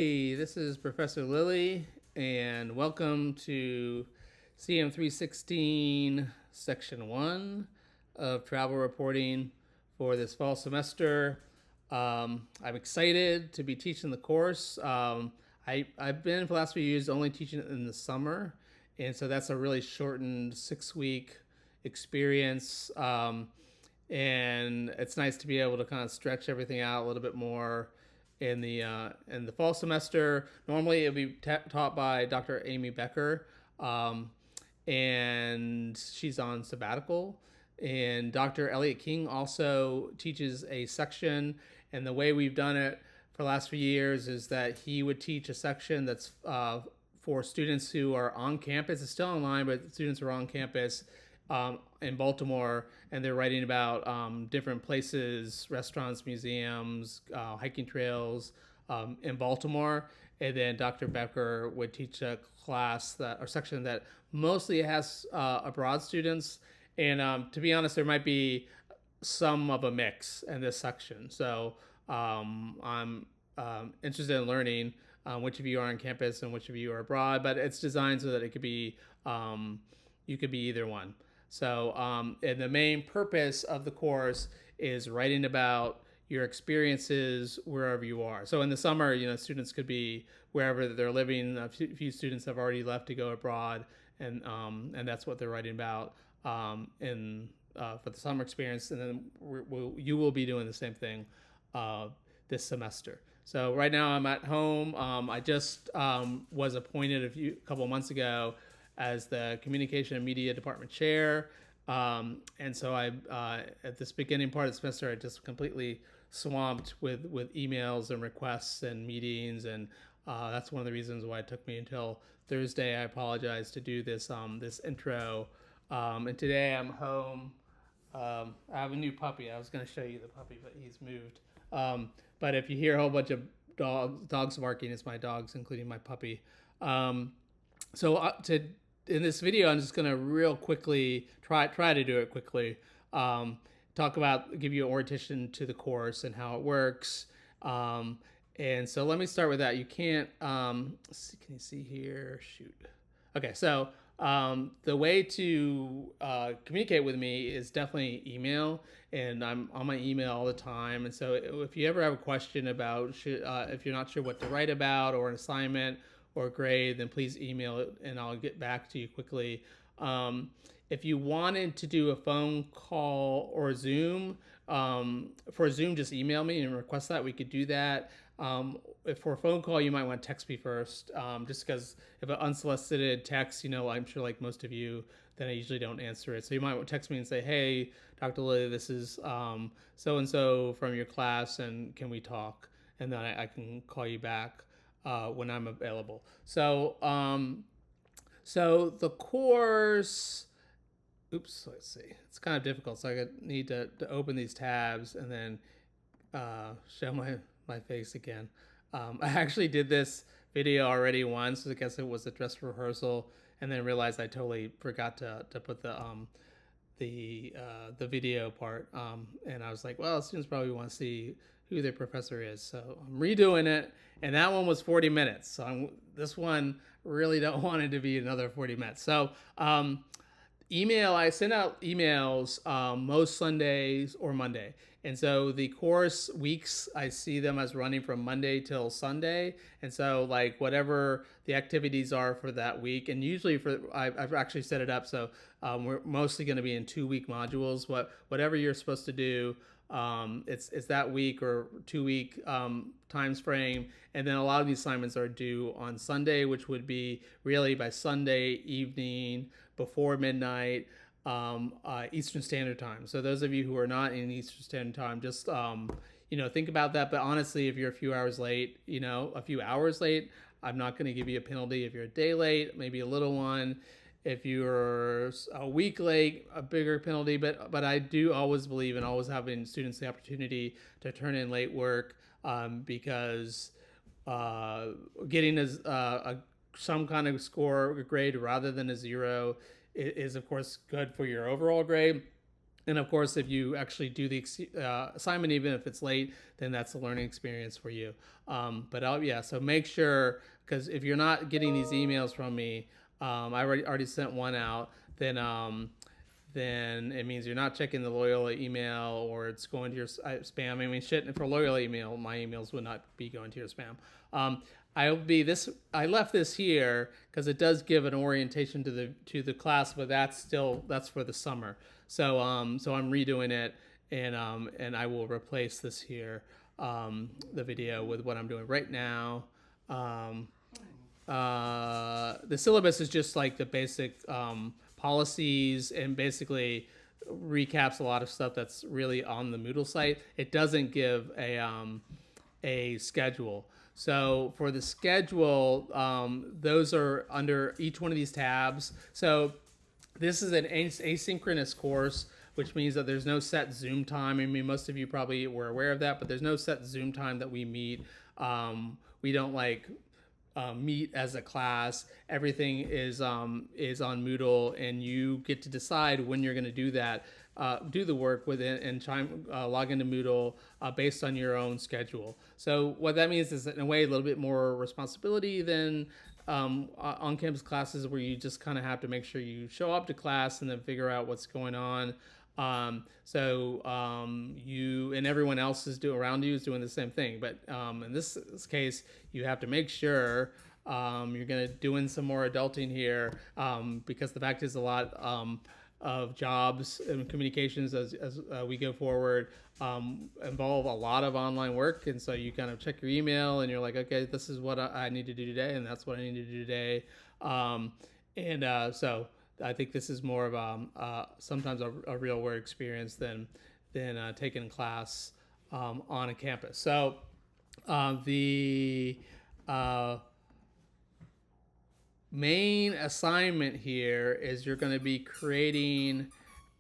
Hey, this is Professor Lilly, and welcome to CM316 Section 1 of Travel Reporting for this fall semester. I'm excited to be teaching the course. I've been for the last few years only teaching it in the summer, and so that's a really shortened 6-week experience. And it's nice to be able to kind of stretch everything out a little bit more in the fall semester. Normally, it'll be taught by Dr. Amy Becker, and she's on sabbatical. And Dr. Elliot King also teaches a section. And the way we've done it for the last few years is that he would teach a section that's for students who are on campus. It's still online, but students are on campus in Baltimore, and they're writing about different places, restaurants, museums, hiking trails in Baltimore. And then Dr. Becker would teach a class or section that mostly has abroad students. And to be honest, there might be some of a mix in this section. So I'm interested in learning which of you are on campus and which of you are abroad, but it's designed so that it could be you could be either one. So, and the main purpose of the course is writing about your experiences wherever you are. So in the summer, students could be wherever they're living. A few students have already left to go abroad, and that's what they're writing about for the summer experience. And then you will be doing the same thing this semester. So right now I'm at home. I just was appointed a couple months ago as the Communication and Media Department Chair. And so at this beginning part of the semester, I just completely swamped with emails and requests and meetings. And that's one of the reasons why it took me until Thursday. I apologize to do this intro. And today I'm home. I have a new puppy. I was going to show you the puppy, but he's moved. But if you hear a whole bunch of dogs barking, it's my dogs, including my puppy. In this video, I'm just gonna real quickly try to do it quickly. Give you an orientation to the course and how it works. And so let me start with that. You can't. Can you see here? Shoot. Okay, so the way to communicate with me is definitely email, and I'm on my email all the time. And so if you ever have a question about if you're not sure what to write about or an assignment or grade, then please email it and I'll get back to you quickly. If you wanted to do a phone call or Zoom, for Zoom, just email me and request that. We could do that. If for a phone call, you might want to text me first, just because if an unsolicited text, I'm sure like most of you, then I usually don't answer it. So you might text me and say, hey, Dr. Lilly, this is so-and-so from your class, and can we talk? And then I can call you back when I'm available. So the course, let's see. It's kind of difficult, so I need to open these tabs and then show my face again. I actually did this video already once. I guess it was a dress rehearsal, and then realized I totally forgot to put the video part. And I was like, well, students probably want to see who their professor is. So I'm redoing it. And that one was 40 minutes. So this one really don't want it to be another 40 minutes. So I send out emails most Sundays or Monday. And so the course weeks, I see them as running from Monday till Sunday. And so like whatever the activities are for that week, and usually I've actually set it up so we're mostly going to be in 2-week modules. Whatever you're supposed to do, it's that week or 2-week times frame. And then a lot of these assignments are due on Sunday, which would be really by Sunday evening before midnight Eastern Standard Time. So those of you who are not in Eastern Standard Time, just think about that. But honestly, if you're a few hours late, I'm not going to give you a penalty. If you're a day late, maybe a little one. If you're a week late, a bigger penalty. But I do always believe in always having students the opportunity to turn in late work because getting some kind of score grade rather than a 0 is of course good for your overall grade. And of course, if you actually do the assignment, even if it's late, then that's a learning experience for you. Yeah, so make sure, because if you're not getting these emails from me, I already sent one out, then it means you're not checking the Loyola email, or it's going to your spam. I mean, shit, for Loyola email, my emails would not be going to your spam. I left this here because it does give an orientation to the class, but that's for the summer. So I'm redoing it, and I will replace this here, the video, with what I'm doing right now. The syllabus is just like the basic policies, and basically recaps a lot of stuff that's really on the Moodle site. It doesn't give a schedule. So for the schedule, those are under each one of these tabs. So this is an asynchronous course, which means that there's no set Zoom time. I mean, most of you probably were aware of that, but there's no set Zoom time that we meet. We don't meet as a class. Everything is on Moodle, and you get to decide when you're going to do that, do the work within, and log into Moodle based on your own schedule. So what that means is, in a way, a little bit more responsibility than on-campus classes, where you just kind of have to make sure you show up to class and then figure out what's going on. You and everyone else around you is doing the same thing. But in this case, you have to make sure you're going to doing some more adulting here, because the fact is, a lot of jobs and communications as we go forward involve a lot of online work. And so you kind of check your email and you're like, okay, this is what I need to do today, and that's what I need to do today. So I think this is more of sometimes a real world experience than taking class on a campus. So the main assignment here is you're going to be creating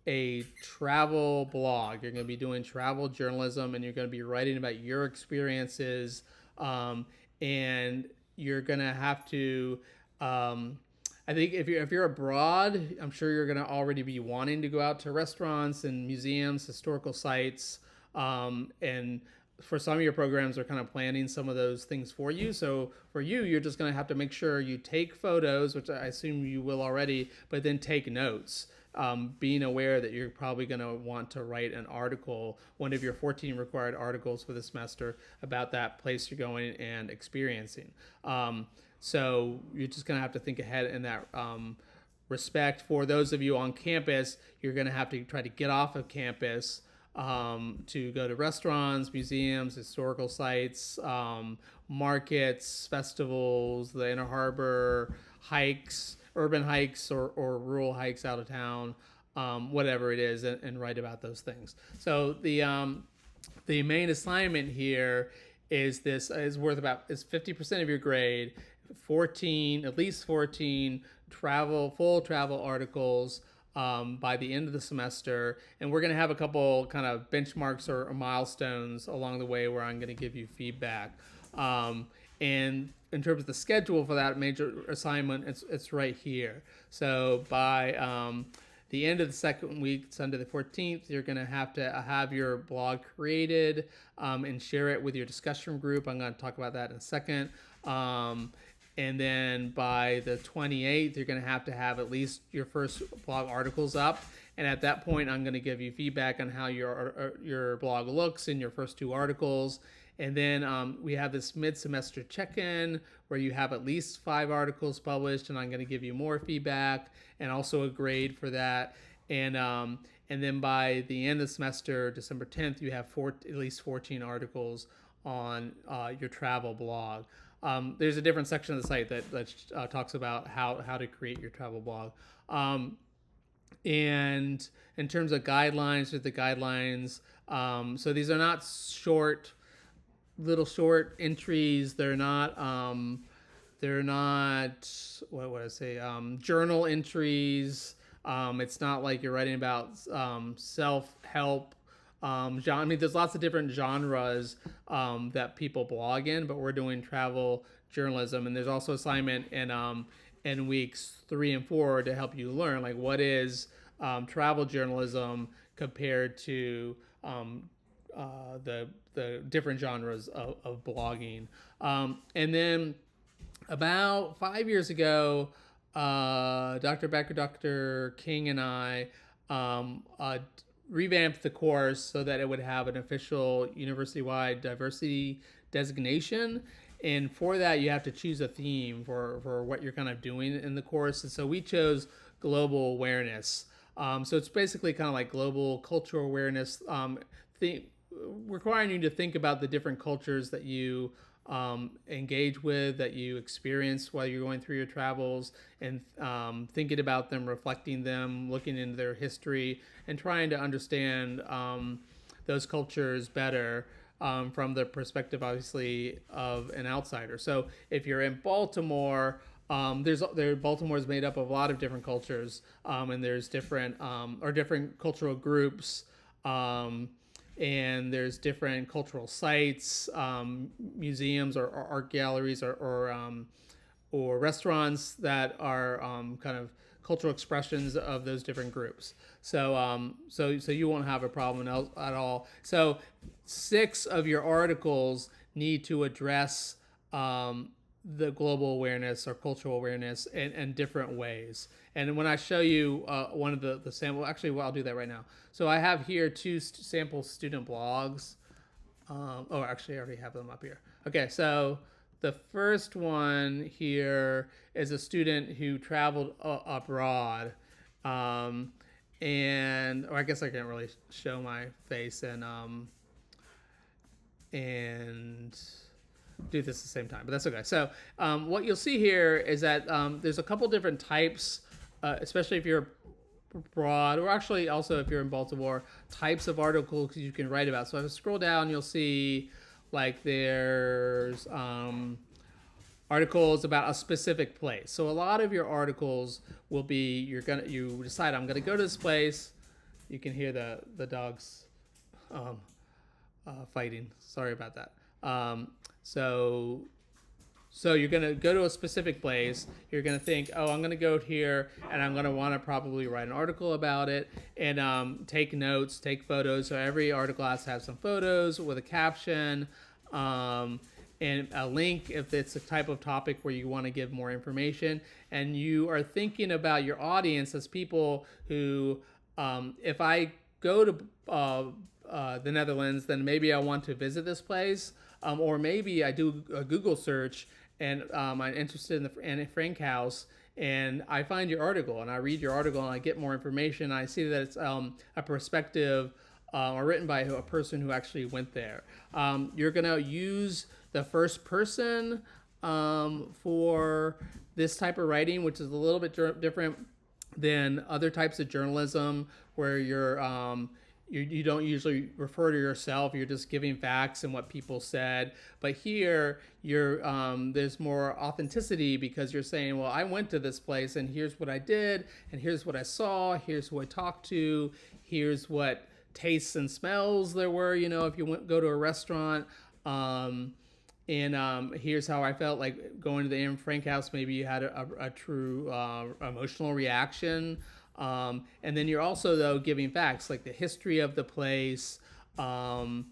a travel blog. You're going to be doing travel journalism, and you're going to be writing about your experiences, and you're going to have to I think if you're abroad, I'm sure you're going to already be wanting to go out to restaurants and museums, historical sites, and for some of your programs, are kind of planning some of those things for you. So for you, you're just going to have to make sure you take photos, which I assume you will already, but then take notes. Being aware that you're probably going to want to write an article, one of your 14 required articles for the semester, about that place you're going and experiencing. So you're just going to have to think ahead in that respect. For those of you on campus, you're going to have to try to get off of campus to go to restaurants, museums, historical sites, markets, festivals, the Inner Harbor, hikes, urban hikes or rural hikes out of town, whatever it is, and write about those things. So the main assignment here is 50% of your grade, at least 14 full travel articles by the end of the semester. And we're going to have a couple kind of benchmarks or milestones along the way where I'm going to give you feedback. And in terms of the schedule for that major assignment, it's right here. So by the end of the second week, Sunday the 14th, you're going to have your blog created and share it with your discussion group. I'm going to talk about that in a second. And then by the 28th, you're going to have at least your first blog articles up. And at that point, I'm going to give you feedback on how your blog looks in your first two articles. And then we have this mid-semester check-in where you have at least 5 articles published, and I'm going to give you more feedback and also a grade for that. And then by the end of the semester, December 10th, you have at least 14 articles on your travel blog. There's a different section of the site that talks about how to create your travel blog. And in terms of guidelines, there's the guidelines. So these are not little short entries. They're not what would I say, journal entries. It's not like you're writing about self-help. There's lots of different genres that people blog in, but we're doing travel journalism, and there's also assignment in weeks 3 and 4 to help you learn, like, what is travel journalism compared to the different genres of blogging. And then about 5 years ago, Dr. Becker, Dr. King, and I revamped the course so that it would have an official university-wide diversity designation. And for that, you have to choose a theme for what you're kind of doing in the course. And so we chose global awareness. So it's basically kind of like global cultural awareness, requiring you to think about the different cultures that you engage with, that you experience while you're going through your travels, and thinking about them, reflecting them, looking into their history, and trying to understand those cultures better from the perspective, obviously, of an outsider. So if you're in Baltimore, Baltimore is made up of a lot of different cultures, and there's different cultural groups. And there's different cultural sites, museums or art galleries or restaurants that are kind of cultural expressions of those different groups. So you won't have a problem at all. So 6 of your articles need to address the global awareness or cultural awareness in different ways. And when I show you one of the sample, actually, well, I'll do that right now. So I have here 2 sample student blogs. Actually, I already have them up here. Okay, so the first one here is a student who traveled abroad. Or I guess I can't really show my face and do this at the same time, but that's okay. So what you'll see here is that there's a couple different types, especially if you're abroad, or actually also if you're in Baltimore, types of articles you can write about. So if I scroll down, you'll see like there's articles about a specific place. So a lot of your articles will be you decide, I'm gonna go to this place. You can hear the dogs fighting. Sorry about that. So you're going to go to a specific place. You're going to think, oh, I'm going to go here, and I'm going to want to probably write an article about it, and take notes, take photos. So every article has to have some photos with a caption, and a link if it's a type of topic where you want to give more information. And you are thinking about your audience as people who, if I go to the Netherlands, then maybe I want to visit this place. Or maybe I do a Google search and I'm interested in the Anne Frank house, and I find your article and I read your article and I get more information. And I see that it's a perspective or written by a person who actually went there. You're going to use the first person for this type of writing, which is a little bit different than other types of journalism where you don't usually refer to yourself. You're just giving facts and what people said. But here, there's more authenticity because you're saying, well, I went to this place and here's what I did, and here's what I saw, here's who I talked to, here's what tastes and smells there were, if you go to a restaurant. Here's how I felt like going to the Anne Frank house. Maybe you had a true emotional reaction. And then you're also, though, giving facts like the history of the place, and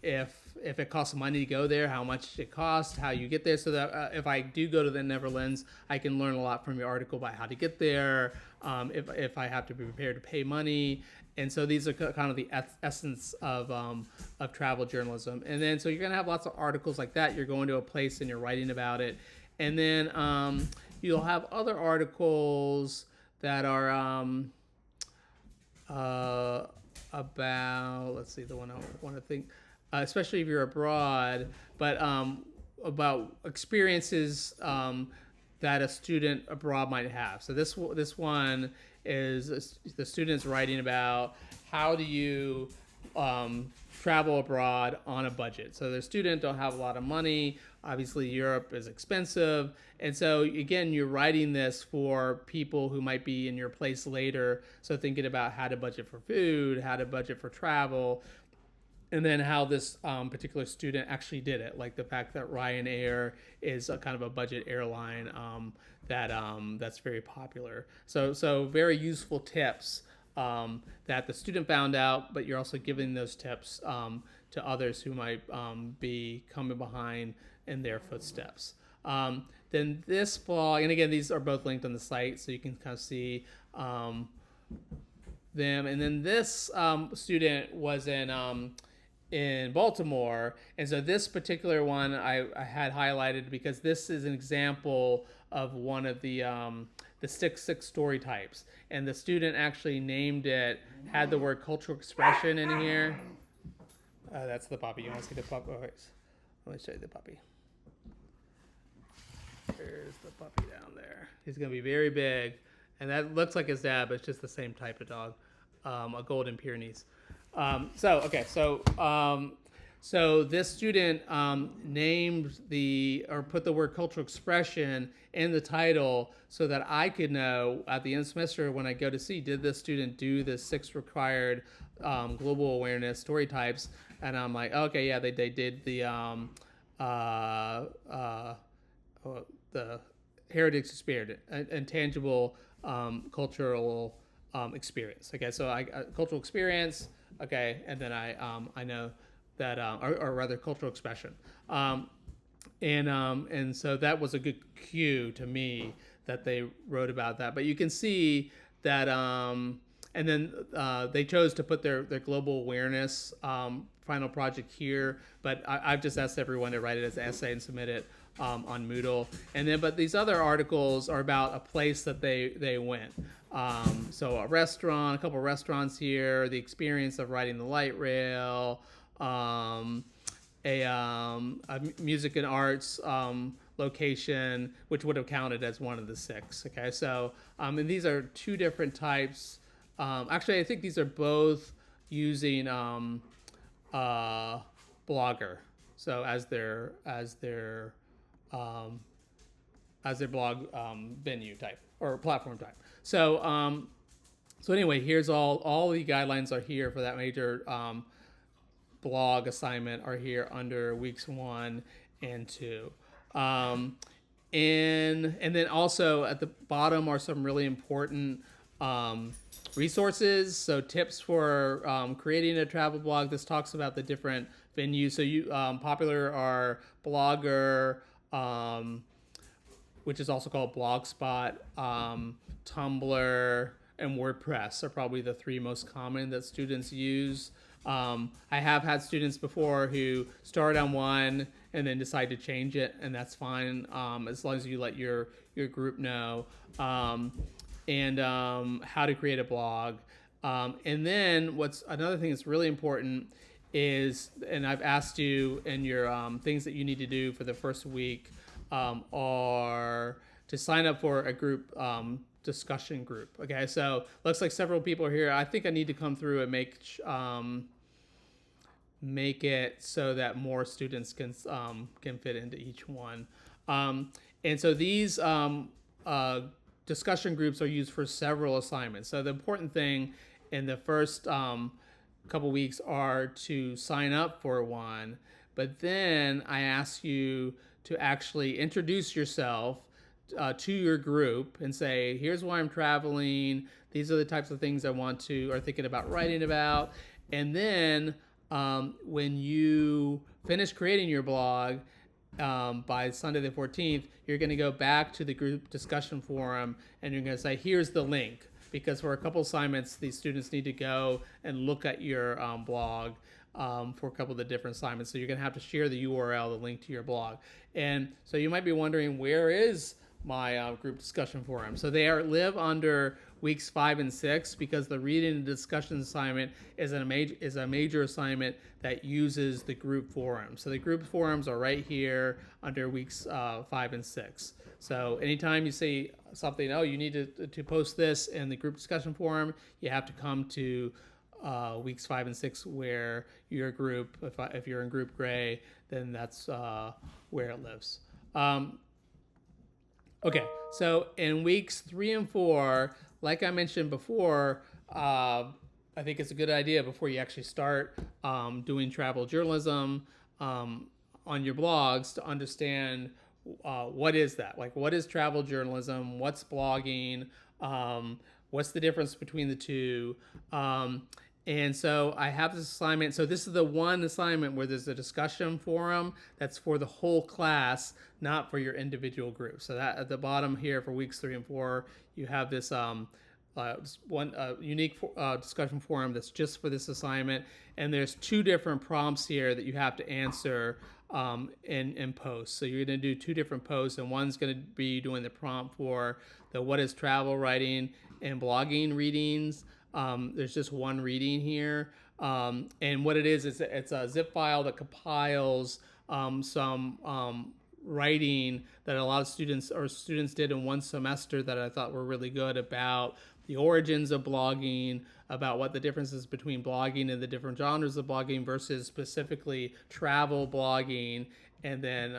if it costs money to go there, how much it costs, how you get there, so that if I do go to the Netherlands, I can learn a lot from your article about how to get there, if I have to be prepared to pay money. And so these are kind of the essence of travel journalism. And then so you're going to have lots of articles like that. You're going to a place and you're writing about it. And then you'll have other articles that are about, let's see, the one I want to think, especially if you're abroad, but about experiences that a student abroad might have. So this one is the students writing about how do you travel abroad on a budget. So the student don't have a lot of money. Obviously, Europe is expensive. And so, again, you're writing this for people who might be in your place later. So thinking about how to budget for food, how to budget for travel, and then how this particular student actually did it. Like the fact that Ryanair is a kind of a budget airline that's very popular. So very useful tips that the student found out, but you're also giving those tips to others who might be coming behind in their footsteps. Then this blog, and again, these are both linked on the site, so you can kind of see them. And then this student was in Baltimore, and so this particular one I had highlighted because this is an example of one of the six story types, and the student actually named it, had the word cultural expression in here. That's the puppy. You want to see the puppy? Oh, let me show you the puppy. There's the puppy down there. He's gonna be very big, and that looks like his dad, but it's just the same type of dog, a Golden Pyrenees. So this student named put the word cultural expression in the title so that I could know at the end of the semester when I go to see, did this student do the 6 required global awareness story types? And I'm like, okay, yeah, they did the heritage spirit, intangible cultural experience. Okay, so cultural experience. Okay, and then I know that, or rather, cultural expression, and so that was a good cue to me that they wrote about that. But you can see that, and then they chose to put their global awareness final project here. But I've just asked everyone to write it as an essay and submit it on Moodle. And then, but these other articles are about a place that they went. So a restaurant, a couple of restaurants here, the experience of riding the light rail, a music and arts location, which would have counted as one of the 6. Okay, so and these are 2 different types. Actually, I think these are both using Blogger, so as their blog venue type or platform type. So anyway, here's all the guidelines are here for that major blog assignment are here under weeks 1 and 2. And then also at the bottom are some really important resources. So tips for creating a travel blog. This talks about the different venues. So popular are Blogger, which is also called Blogspot, Tumblr, and WordPress are probably the 3 most common that students use. I have had students before who start on one and then decide to change it, and that's fine, as long as you let your group know, and how to create a blog. And then another thing that's really important is, and I've asked you in your things that you need to do for the first week, are to sign up for a group discussion group. Okay, so looks like several people are here. I think I need to come through and make it so that more students can fit into each one. And so these discussion groups are used for several assignments. So the important thing in the first couple weeks are to sign up for one, but then I ask you to actually introduce yourself to your group and say, here's why I'm traveling. These are the types of things I are thinking about writing about. And then when you finish creating your blog by Sunday the 14th, you're going to go back to the group discussion forum and you're going to say, here's the link. Because for a couple assignments, these students need to go and look at your blog for a couple of the different assignments. So you're going to have to share the URL, the link to your blog. And so you might be wondering, where is my group discussion forum? So they live under weeks 5 and 6 because the reading and discussion assignment is a major assignment that uses the group forum. So the group forums are right here under weeks 5 and 6. So anytime you see something, you need to post this in the group discussion forum, you have to come to weeks 5 and 6 where your group, if you're in group gray, then that's where it lives. Okay, so in weeks 3 and 4, like I mentioned before, I think it's a good idea before you actually start doing travel journalism on your blogs to understand what is that? Like, what is travel journalism? What's blogging? What's the difference between the two? And so I have this assignment. So this is the one assignment where there's a discussion forum that's for the whole class, not for your individual group. So that at the bottom here for weeks 3 and 4, you have this one unique discussion forum that's just for this assignment. And there's 2 different prompts here that you have to answer in posts. So you're going to do 2 different posts, and one's going to be doing the prompt for the what is travel writing and blogging readings. There's just one reading here. And what it is it's a zip file that compiles some writing that a lot of students did in one semester that I thought were really good about the origins of blogging, about what the differences between blogging and the different genres of blogging versus specifically travel blogging and then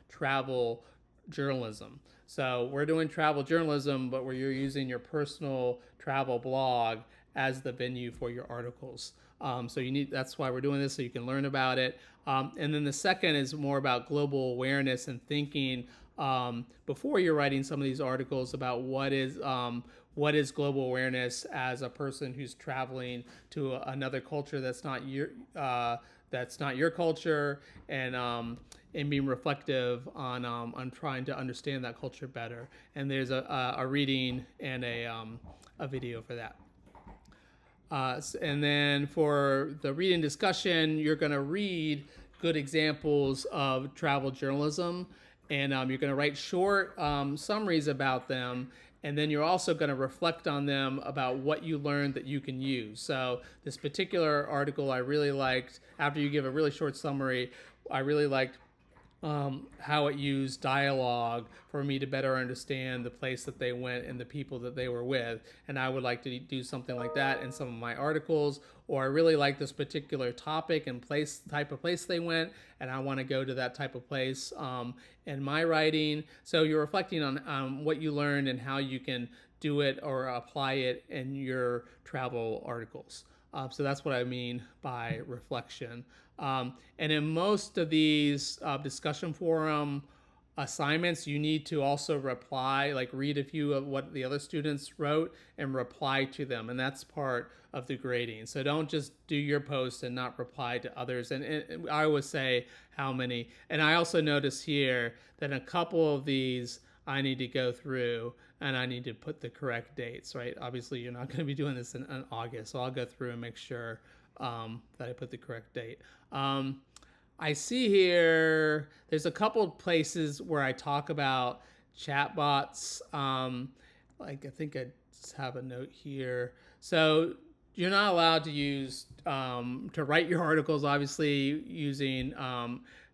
travel journalism. So we're doing travel journalism, but where you're using your personal travel blog as the venue for your articles. So that's why we're doing this, so you can learn about it. And then the second is more about global awareness and thinking before you're writing some of these articles about what is global awareness as a person who's traveling to another culture that's not your culture, and being reflective on trying to understand that culture better. And there's a reading and a video for that. And then for the reading discussion, you're going to read good examples of travel journalism, and you're going to write short summaries about them. And then you're also going to reflect on them about what you learned that you can use. So this particular article I really liked, after you give a really short summary, I really liked how it used dialogue for me to better understand the place that they went and the people that they were with. And I would like to do something like that in some of my articles. Or I really like this particular topic and type of place they went, and I want to go to that type of place in my writing. So you're reflecting on what you learned and how you can do it or apply it in your travel articles. So that's what I mean by reflection. And in most of these discussion forum assignments, you need to also reply, like read a few of what the other students wrote and reply to them. And that's part of the grading. So don't just do your post and not reply to others. And I always say how many. And I also notice here that a couple of these I need to go through and I need to put the correct dates, right? Obviously, you're not going to be doing this in August. So I'll go through and make sure that I put the correct date. I see here, there's a couple of places where I talk about chatbots. Like I think I just have a note here. So you're not allowed to use, to write your articles, obviously, using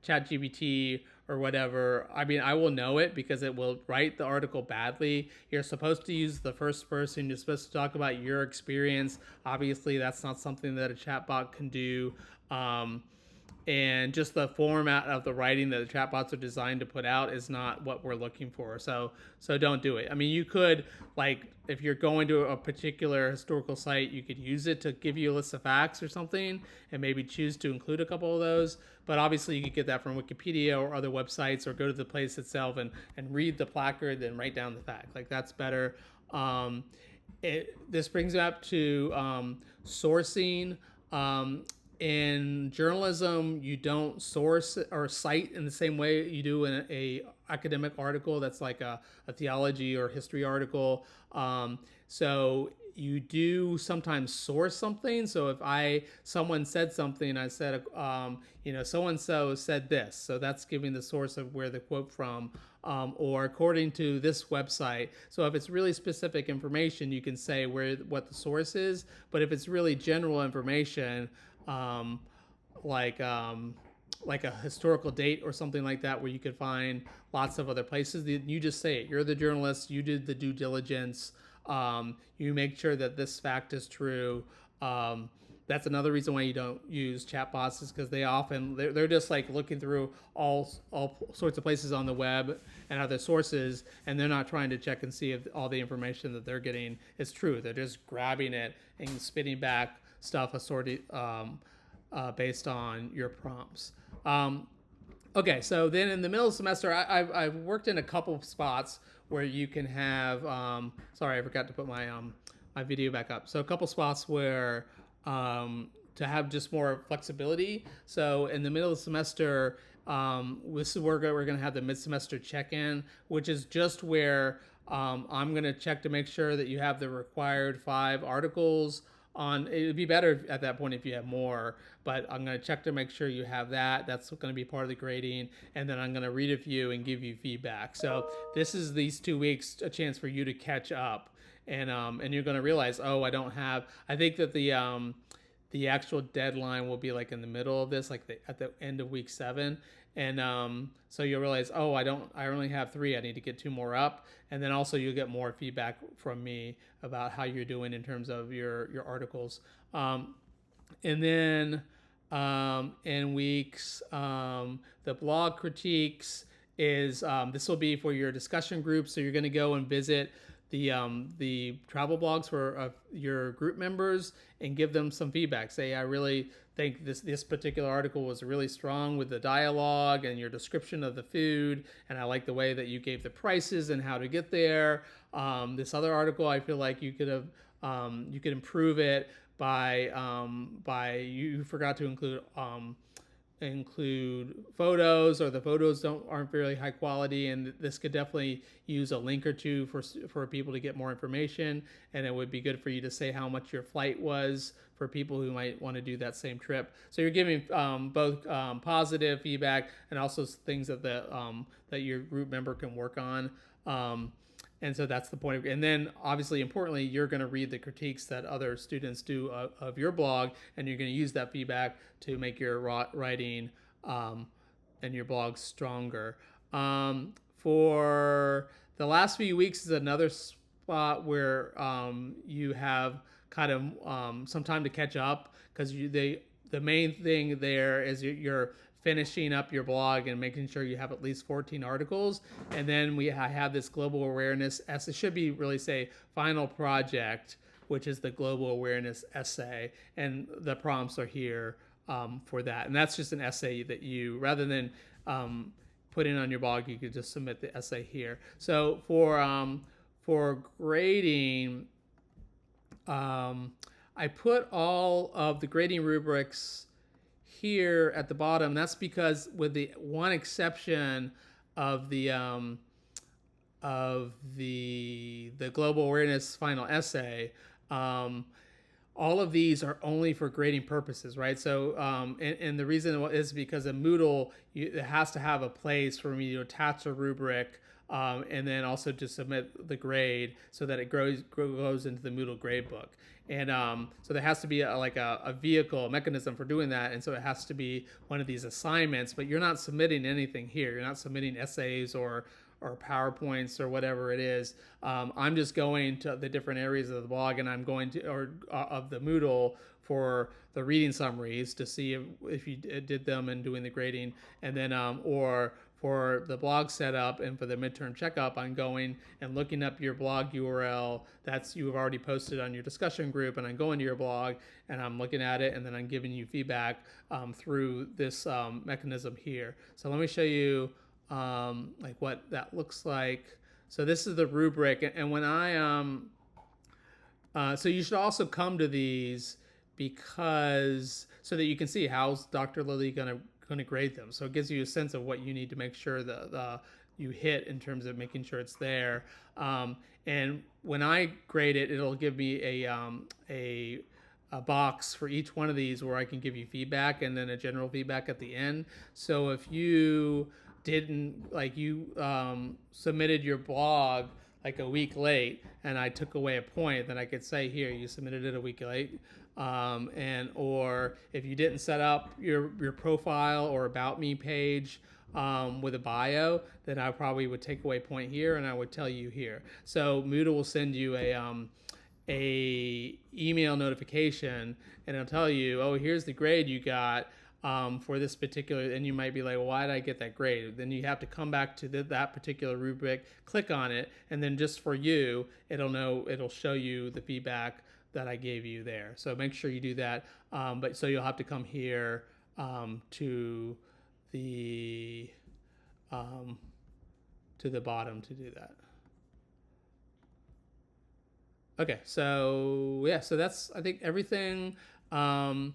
ChatGPT or whatever. I mean, I will know it because it will write the article badly. You're supposed to use the first person. You're supposed to talk about your experience. Obviously, that's not something that a chatbot can do. And just the format of the writing that the chatbots are designed to put out is not what we're looking for. So don't do it. I mean, you could, like, if you're going to a particular historical site, you could use it to give you a list of facts or something and maybe choose to include a couple of those. But obviously you could get that from Wikipedia or other websites, or go to the place itself and read the placard, then write down the fact. Like, that's better. This brings up to sourcing. In journalism, you don't source or cite in the same way you do in a academic article that's like a theology or history article. So you do sometimes source something. So if someone said something, I said, so and so said this. So that's giving the source of where the quote from, or according to this website. So if it's really specific information, you can say what the source is. But if it's really general information, like a historical date or something like that, where you could find lots of other places, you just say it. You're the journalist. You did the due diligence. You make sure that this fact is true. That's another reason why you don't use chatbots, is because they're just like looking through all sorts of places on the web and other sources, and they're not trying to check and see if all the information that they're getting is true. They're just grabbing it and spitting back stuff assorted based on your prompts. Okay, so then in the middle of the semester, I've worked in a couple of spots where you can have. Sorry, I forgot to put my my video back up. So a couple spots where to have just more flexibility. So in the middle of the semester, this is where we're going to have the mid-semester check-in, which is just where I'm going to check to make sure that you have the required 5 articles on. It would be better at that point if you have more, but I'm going to check to make sure you have that. That's going to be part of the grading, and then I'm going to read a few and give you feedback. So this is these 2 weeks a chance for you to catch up, and you're going to realize, oh, I don't have. I think that the actual deadline will be like in the middle of this, like at the end of week 7. And so you'll realize, oh, I only have 3. I need to get 2 more up. And then also you'll get more feedback from me about how you're doing in terms of your articles. And then in weeks, the blog critiques is this will be for your discussion group. So you're going to go and visit the travel blogs for your group members and give them some feedback. Say, I really think this particular article was really strong with the dialogue and your description of the food, and I like the way that you gave the prices and how to get there. This other article, I feel like you could improve it by you forgot to include photos, or the photos aren't very high quality, and this could definitely use a link or two for people to get more information. And it would be good for you to say how much your flight was for people who might want to do that same trip. So you're giving both positive feedback and also things that that your group member can work on. And so that's the point. And then obviously, importantly, you're going to read the critiques that other students do of your blog, and you're going to use that feedback to make your writing and your blog stronger. For the last few weeks is another spot where you have kind of some time to catch up, because the main thing there is you're finishing up your blog and making sure you have at least 14 articles. And then I have this global awareness essay. It should be really say final project, which is the global awareness essay. And the prompts are here for that. And that's just an essay that you, rather than putting on your blog, you could just submit the essay here. So for grading, I put all of the grading rubrics here at the bottom. That's because, with the one exception of the global awareness final essay, all of these are only for grading purposes, right? So, and the reason is because in Moodle, it has to have a place for me to attach a rubric, and then also to submit the grade so that it goes into the Moodle gradebook. And so there has to be a vehicle, a mechanism for doing that. And so it has to be one of these assignments, but you're not submitting anything here. You're not submitting essays or PowerPoints or whatever it is. I'm just going to the different areas of the blog, and I'm going to, of the Moodle, for the reading summaries to see if you did them and doing the grading. And then, or for the blog setup and for the midterm checkup, I'm going and looking up your blog URL that's you've already posted on your discussion group, and I'm going to your blog and I'm looking at it, and then I'm giving you feedback through this mechanism here. So let me show you like what that looks like. So this is the rubric, and when so you should also come to these because so that you can see how's Dr. Lilly going to grade them. So it gives you a sense of what you need to make sure that you hit in terms of making sure it's there. And when I grade it, it'll give me a box for each one of these where I can give you feedback, and then a general feedback at the end. So if you didn't, like, you submitted your blog like a week late and I took away a point, then I could say, here, you submitted it a week late. Or if you didn't set up your profile or about me page with a bio, then I probably would take away a point here, and I would tell you here. So Moodle will send you a email notification, and it'll tell you, oh, here's the grade you got for this particular, and you might be like, well, why did I get that grade? Then you have to come back to that particular rubric, click on it, and then just for you, it'll show you the feedback that I gave you there. So make sure you do that. But so you'll have to come here to the bottom to do that. Okay, so yeah, so that's I think everything. Um,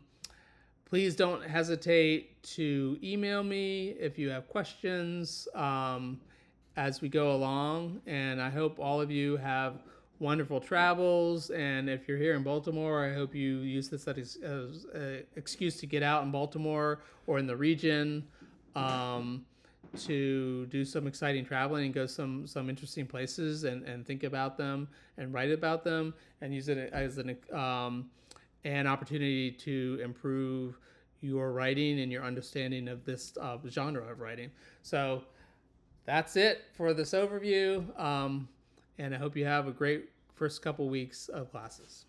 Please don't hesitate to email me if you have questions as we go along. And I hope all of you have wonderful travels. And if you're here in Baltimore, I hope you use this as an excuse to get out in Baltimore or in the region. To do some exciting traveling and go some interesting places and think about them and write about them and use it as an opportunity to improve your writing and your understanding of this genre of writing. So that's it for this overview, and I hope you have a great first couple weeks of classes.